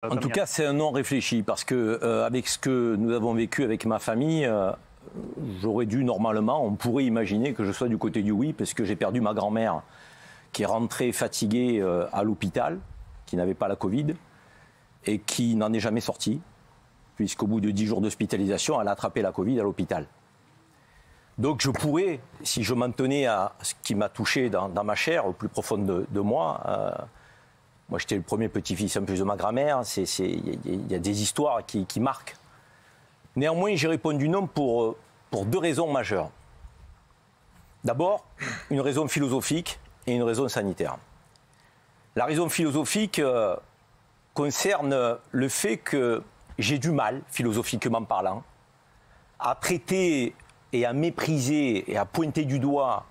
En tout cas, c'est un non réfléchi parce que avec ce que nous avons vécu avec ma famille, j'aurais dû normalement, on pourrait imaginer que je sois du côté du oui parce que j'ai perdu ma grand-mère qui est rentrée fatiguée à l'hôpital, qui n'avait pas la Covid et qui n'en est jamais sortie puisqu'au bout de 10 jours d'hospitalisation, elle a attrapé la Covid à l'hôpital. Donc je pourrais, si je m'en tenais à ce qui m'a touché dans ma chair, au plus profond de moi, moi j'étais le premier petit-fils en plus de ma grand-mère, il y a des histoires qui marquent. Néanmoins, j'ai répondu non pour 2 raisons majeures. D'abord, une raison philosophique et une raison sanitaire. La raison philosophique concerne le fait que j'ai du mal, philosophiquement parlant, à traiter et à mépriser et à pointer du doigt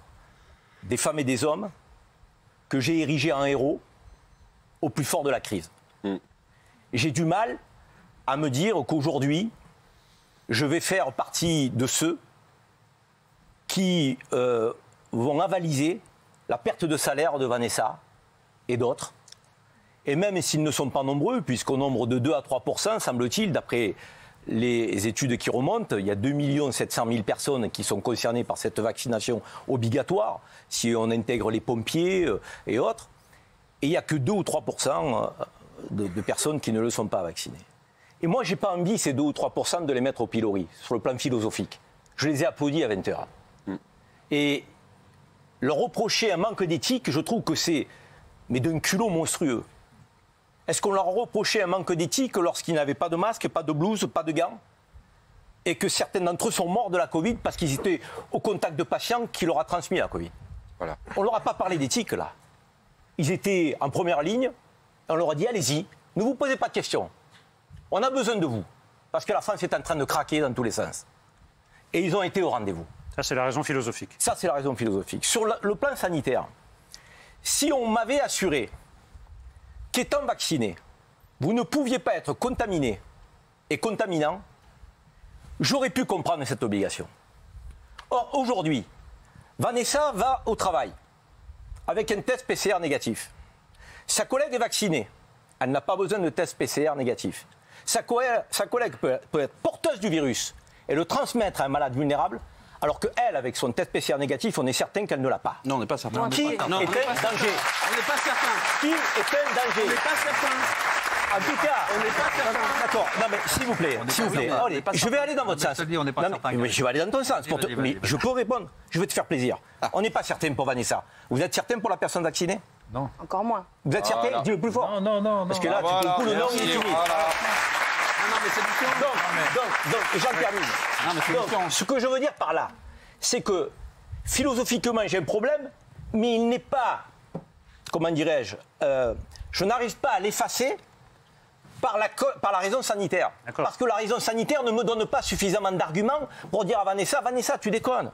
des femmes et des hommes que j'ai érigés en héros au plus fort de la crise. J'ai du mal à me dire qu'aujourd'hui, je vais faire partie de ceux qui vont avaliser la perte de salaire de Vanessa et d'autres. Et même s'ils ne sont pas nombreux, puisqu'au nombre de 2 à 3%, semble-t-il, d'après les études qui remontent, il y a 2 700 000 personnes qui sont concernées par cette vaccination obligatoire, si on intègre les pompiers et autres. Et il n'y a que 2 ou 3% de personnes qui ne le sont pas vaccinées. Et moi, je n'ai pas envie, ces 2 ou 3%, de les mettre au pilori, sur le plan philosophique. Je les ai applaudis à 20h. Et leur reprocher un manque d'éthique, je trouve que c'est d'un culot monstrueux. Est-ce qu'on leur reprochait un manque d'éthique lorsqu'ils n'avaient pas de masque, pas de blouse, pas de gants, et que certains d'entre eux sont morts de la Covid parce qu'ils étaient au contact de patients qui leur a transmis la Covid? Voilà. On ne leur a pas parlé d'éthique, là. Ils étaient en première ligne, on leur a dit, allez-y, ne vous posez pas de questions. On a besoin de vous, parce que la France est en train de craquer dans tous les sens. Et ils ont été au rendez-vous. Ça, c'est la raison philosophique. Ça, c'est la raison philosophique. Sur le plan sanitaire, si on m'avait assuré qu'étant vacciné, vous ne pouviez pas être contaminé et contaminant, j'aurais pu comprendre cette obligation. Or, aujourd'hui, Vanessa va au travail avec un test PCR négatif. Sa collègue est vaccinée. Elle n'a pas besoin de test PCR négatif. Sa collègue peut être porteuse du virus et le transmettre à un malade vulnérable, alors qu'elle, avec son test PCR négatif, on est certain qu'elle ne l'a pas. Non, on n'est pas certain. Qui est un danger? On n'est pas certain. Qui est un danger? On n'est pas certain. En tout cas, on n'est pas certain. D'accord, non mais s'il vous plaît, allez, je vais aller dans votre sens. On n'est pas certain. Mais je vais aller dans ton sens. Mais je peux répondre, je vais te faire plaisir. On n'est pas certain pour Vanessa. Vous êtes certain pour la personne vaccinée? Non. Encore moins. Vous êtes certain? Dis le plus fort. Non. Parce que là, tu peux le nom, il est fini. Non, mais c'est différent. Donc, j'en termine. Non, mais c'est différent. Ce que je veux dire par là, c'est que philosophiquement, j'ai un problème, mais il n'est pas, comment dirais-je, je n'arrive pas à l'effacer par la raison sanitaire. Parce que la raison sanitaire ne me donne pas suffisamment d'arguments pour dire à Vanessa, tu déconnes.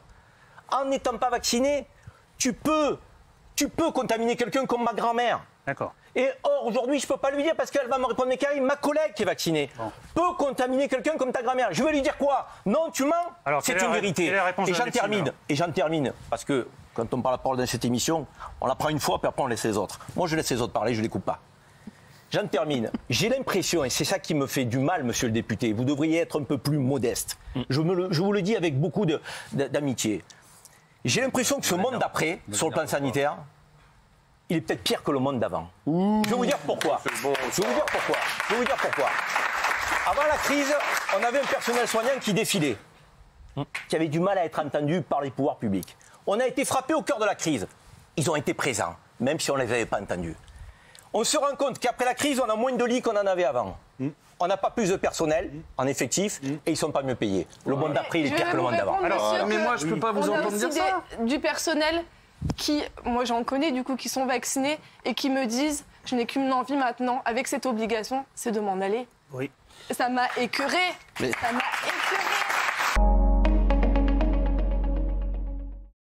En n'étant pas vacciné, tu peux contaminer quelqu'un comme ma grand-mère. D'accord. Et or, aujourd'hui, je ne peux pas lui dire parce qu'elle va me répondre, mais Karim, ma collègue qui est vaccinée peut contaminer quelqu'un comme ta grand-mère. Je vais lui dire quoi? Non, tu mens. C'est une vérité. Et j'en termine, parce que quand on parle la parole dans cette émission, on la prend une fois, puis après on laisse les autres. Moi, je laisse les autres parler, je ne les coupe pas. J'en termine. J'ai l'impression, et c'est ça qui me fait du mal, monsieur le député, vous devriez être un peu plus modeste. Je vous le dis avec beaucoup d'amitié. J'ai l'impression que ce monde d'après, sur le plan sanitaire, il est peut-être pire que le monde d'avant. Je vais vous dire pourquoi. Avant la crise, on avait un personnel soignant qui défilait, qui avait du mal à être entendu par les pouvoirs publics. On a été frappé au cœur de la crise. Ils ont été présents, même si on ne les avait pas entendus. On se rend compte qu'après la crise, on a moins de lits qu'on en avait avant. On n'a pas plus de personnel en effectif et ils ne sont pas mieux payés. Le monde d'après, il est pire que le monde d'avant. Mais moi, je ne peux pas vous entendre dire ça. Du personnel qui, moi j'en connais du coup, qui sont vaccinés et qui me disent, je n'ai qu'une envie maintenant, avec cette obligation, c'est de m'en aller. Oui. Ça m'a écœurée. Ça m'a écœurée.